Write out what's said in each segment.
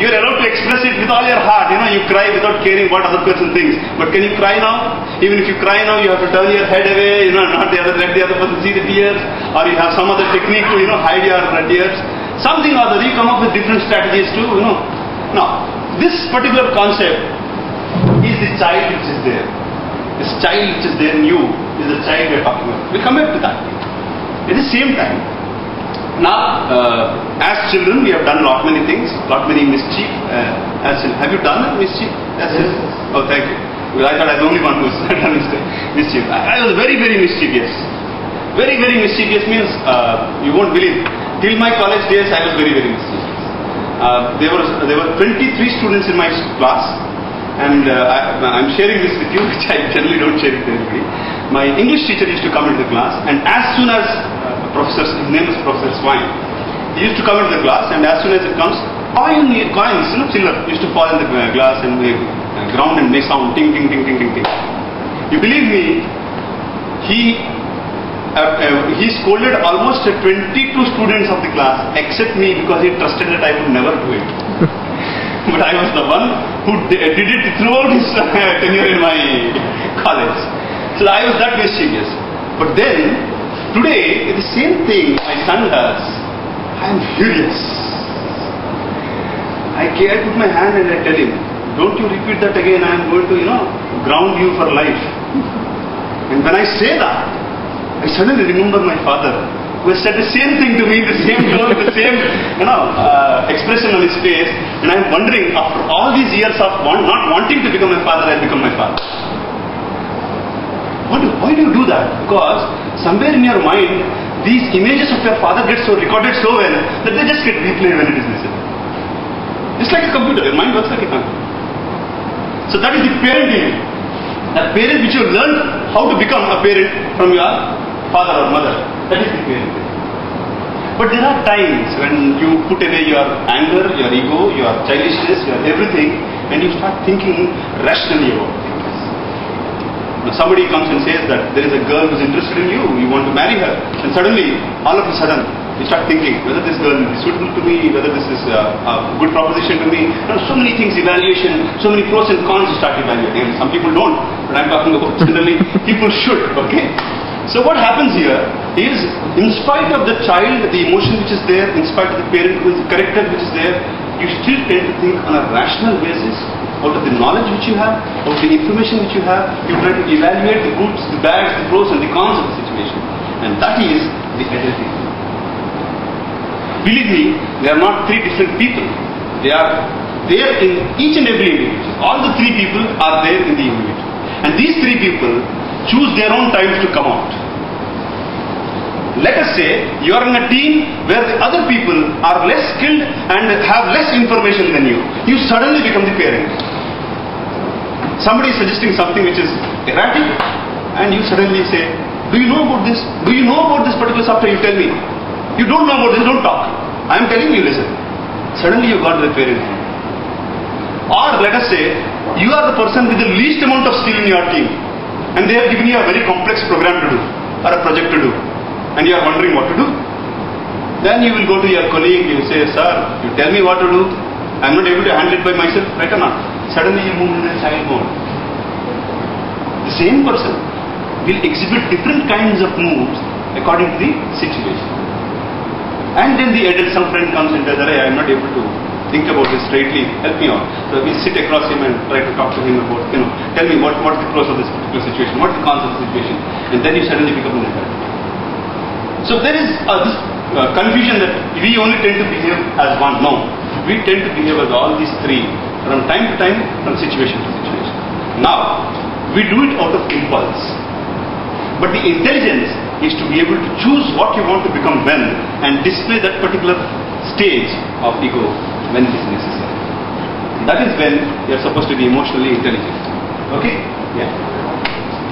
You are allowed to express it with all your heart. You know, you cry without caring what other person thinks. But can you cry now? Even if you cry now, you have to turn your head away, you know, not let the other person see the tears. Or you have some other technique to, you know, hide your tears. Something or other. You come up with different strategies too, you know. Now, this particular concept is the child which is there. This child which is there in you is the child we are talking about. We'll come back to that. At the same time, now, as children, we have done many things, many mischief. As children, have you done mischief? As children? Oh, thank you. Well, I thought I was the only one who has done mischief. I was very, very mischievous. Very, very mischievous means you won't believe. Till my college days, I was very, very mischievous. There were 23 students in my class, and I'm sharing this with you, which I generally don't share it with everybody. My English teacher used to come into the class, and as soon as his name is Professor Swine. He used to come into the class, and as soon as it comes, coins, you know, chiller used to fall in the glass and ground and make sound, ting, ting, ting, ting, ting, ting. You believe me, he scolded almost 22 students of the class, except me, because he trusted that I would never do it. But I was the one who did it throughout his tenure in my college. So I was that mischievous. But then, today, the same thing my son does. I am furious. I put my hand and I tell him, don't you repeat that again, I am going to, you know, ground you for life. And when I say that, I suddenly remember my father, who has said the same thing to me, the same tone, the same, you know, expression on his face. And I am wondering, after all these years of not wanting to become my father, I become my father. Why do you do that? Because somewhere in your mind, these images of your father get so recorded so well that they just get replayed when it is listened. Just like a computer, your mind works like a computer. So that is the parenting. That parent which you learned how to become a parent from your father or mother. That is the parenting. But there are times when you put away your anger, your ego, your childishness, your everything, and you start thinking rationally about things. Somebody comes and says that there is a girl who is interested in you, you want to marry her, and suddenly, all of a sudden, you start thinking whether this girl is suitable to me, whether this is a good proposition to me. You know, so many things, evaluation, so many pros and cons you start evaluating. And some people don't, but I'm talking about generally, people should, okay? So what happens here is, in spite of the child, the emotion which is there, in spite of the parent, the character which is there, you still tend to think on a rational basis, out of the knowledge which you have, out of the information which you have, you try to evaluate the goods, the bads, the pros and the cons of the situation. And that is the adulting. Believe me, they are not three different people. They are there in each and every individual. All the three people are there in the individual. And these three people choose their own times to come out. Let us say you are in a team where the other people are less skilled and have less information than you. You suddenly become the parent. Somebody is suggesting something which is erratic, and you suddenly say, do you know about this? Do you know about this particular software? You tell me. You don't know about this, don't talk. I am telling you, listen. Suddenly you got the parent. Or let us say, you are the person with the least amount of skill in your team, and they have given you a very complex program to do, or a project to do, and you are wondering what to do. Then you will go to your colleague, you say, sir, you tell me what to do. I am not able to handle it by myself, right or not? Suddenly you move in a child mode. The same person will exhibit different kinds of moves according to the situation. And then the adult, some friend comes and says, I am not able to think about this straightly, help me out. So we sit across him and try to talk to him about, tell me what is the pros of this particular situation, what is the cons of the situation, and then you suddenly become an adult. So there is this confusion that we only tend to behave as one. No, we tend to behave as all these three from time to time, from situation to situation. Now, we do it out of impulse. But the intelligence is to be able to choose what you want to become when, and display that particular stage of ego when it is necessary. That is when you are supposed to be emotionally intelligent. Okay? Yeah.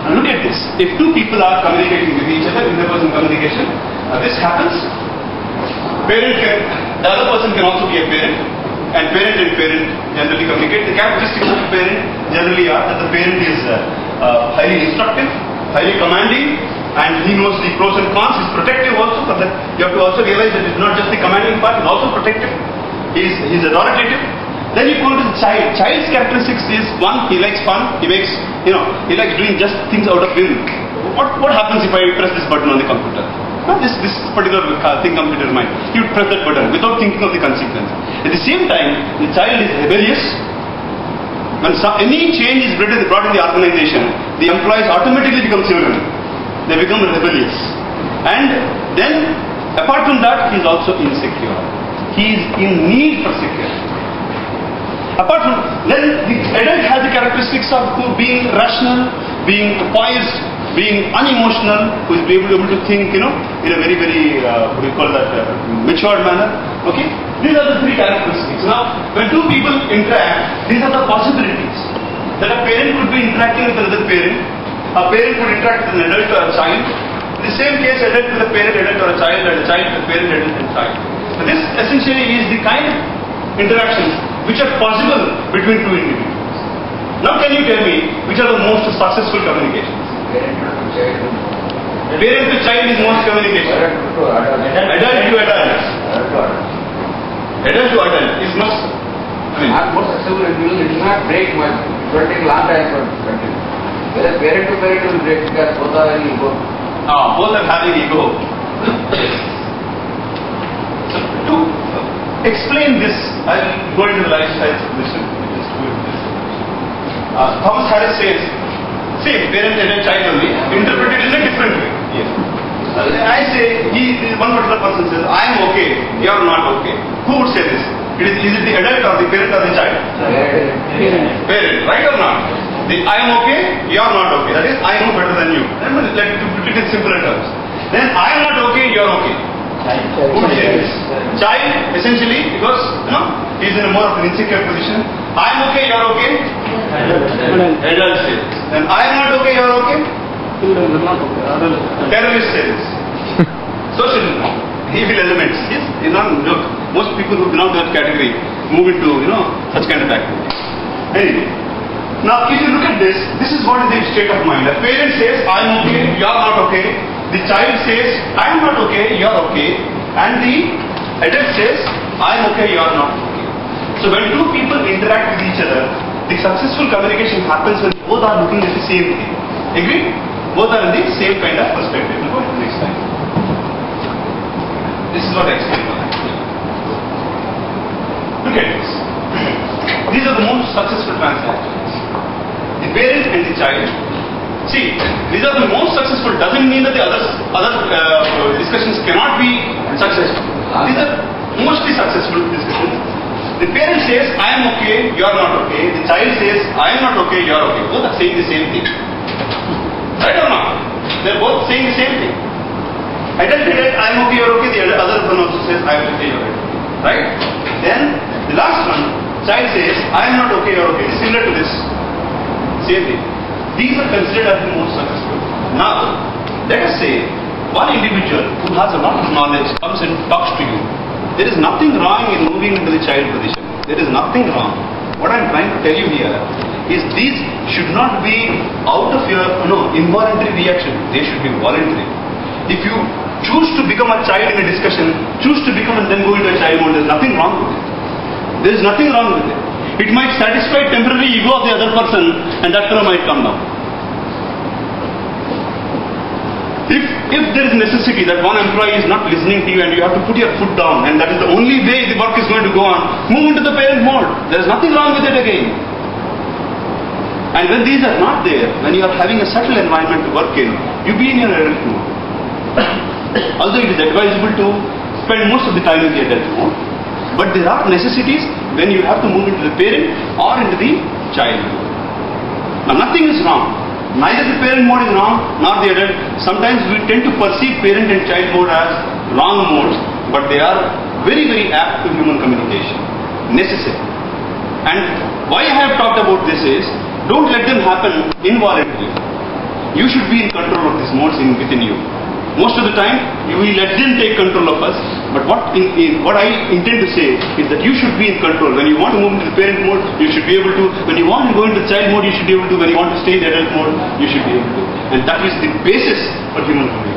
Now look at this. If two people are communicating with each other, interpersonal communication, this happens. The other person can also be a parent, and parent generally communicate. The characteristics of the parent generally are that the parent is highly instructive, highly commanding, and he knows the pros and cons. He's protective also, but you have to also realize that it's not just the commanding part, he's also protective. He's authoritative, Then you go to the child. Child's characteristics is one, he likes fun, he likes doing just things out of will. What happens if I press this button on the computer? This particular thing comes into your mind. You press that button without thinking of the consequence. At the same time, the child is rebellious. When any change is brought in the organization, the employees automatically become children. They become rebellious. And then, apart from that, he is also insecure. He is in need for security. Apart from then, the adult has the characteristics of being rational, being poised, being unemotional, who is able to think, in a very, very, matured manner. Okay? These are the three characteristics. Now, when two people interact, these are the possibilities. That a parent could be interacting with another parent, a parent could interact with an adult or a child. In the same case, adult with a parent, adult or a child, and a child with a parent, adult and child. So this essentially is the kind of interactions which are possible between two individuals. Now can you tell me which are the most successful communications? Parent to child is most communication. Adult to adult. Adult to adult is most. Most successful individual, it will not break much. It will take long time for continue. Whereas parent to parent will break because both are having ego. Both are having ego. So to explain this, I will go into the life science position. Thomas Harris says, same parent and child only, interpreted in a different way. Yes. I say, one particular person says, I am okay, you are not okay. Who would say this? Is it the adult or the parent or the child? Parent, right or not? I am okay, you are not okay. That is, I know better than you. Let to put it in simpler terms. Then I am not okay, you are okay. Who would say this? Child, essentially, because he is in a more of an insecure position. I am okay, you are okay. Adult says. And I am not okay, you are okay. Terrorist says this. Social evil elements. Yes, look, most people who belong to that category move into such kind of activity. Anyway, now if you look at this, this is what is the state of mind. The parent says, I am okay, you are not okay. The child says, I am not okay, you are okay. And the adult says, I am okay, you are not okay. So when two people interact with each other, the successful communication happens when both are looking at the same thing. Agree? Both are in the same kind of perspective. We'll go to the next slide. This is what I explained. Look at this. These are the most successful transactions. The parent and the child. See, these are the most successful. Doesn't mean that the other discussions cannot be successful. These are mostly successful discussions. The parent says, I am okay, you are not okay. The child says, I am not okay, you are okay. Both are saying the same thing. Right or not? They are both saying the same thing. Adult says, I am okay, you are okay. The other one also says, I am okay, you are okay. Right? Then, the last one, child says, I am not okay, you are okay. Similar to this. Same thing. These are considered as the most successful. Now, let us say, one individual who has a lot of knowledge comes and talks to you. There is nothing wrong in moving into the child position. There is nothing wrong. What I am trying to tell you here is these should not be out of your involuntary reaction. They should be voluntary. If you choose to become a child in a discussion, choose to become and then go into a child mode, there is nothing wrong with it. There is nothing wrong with it. It might satisfy temporary ego of the other person and that fellow might come down. If there is necessity that one employee is not listening to you and you have to put your foot down and that is the only way the work is going to go on, move into the parent mode. There is nothing wrong with it again. And when these are not there, when you are having a subtle environment to work in, you be in your adult mode. Although it is advisable to spend most of the time in the adult mode, but there are necessities when you have to move into the parent or into the child mode. Now nothing is wrong. Neither the parent mode is wrong nor the adult. Sometimes we tend to perceive parent and child mode as wrong modes, but they are very, very apt to human communication. Necessary. And why I have talked about this is, don't let them happen involuntarily. You should be in control of these modes within you. Most of the time, we let them take control of us. But what I intend to say is that you should be in control. When you want to move into the parent mode, you should be able to. When you want to go into the child mode, you should be able to. When you want to stay in the adult mode, you should be able to. And that is the basis for human communication.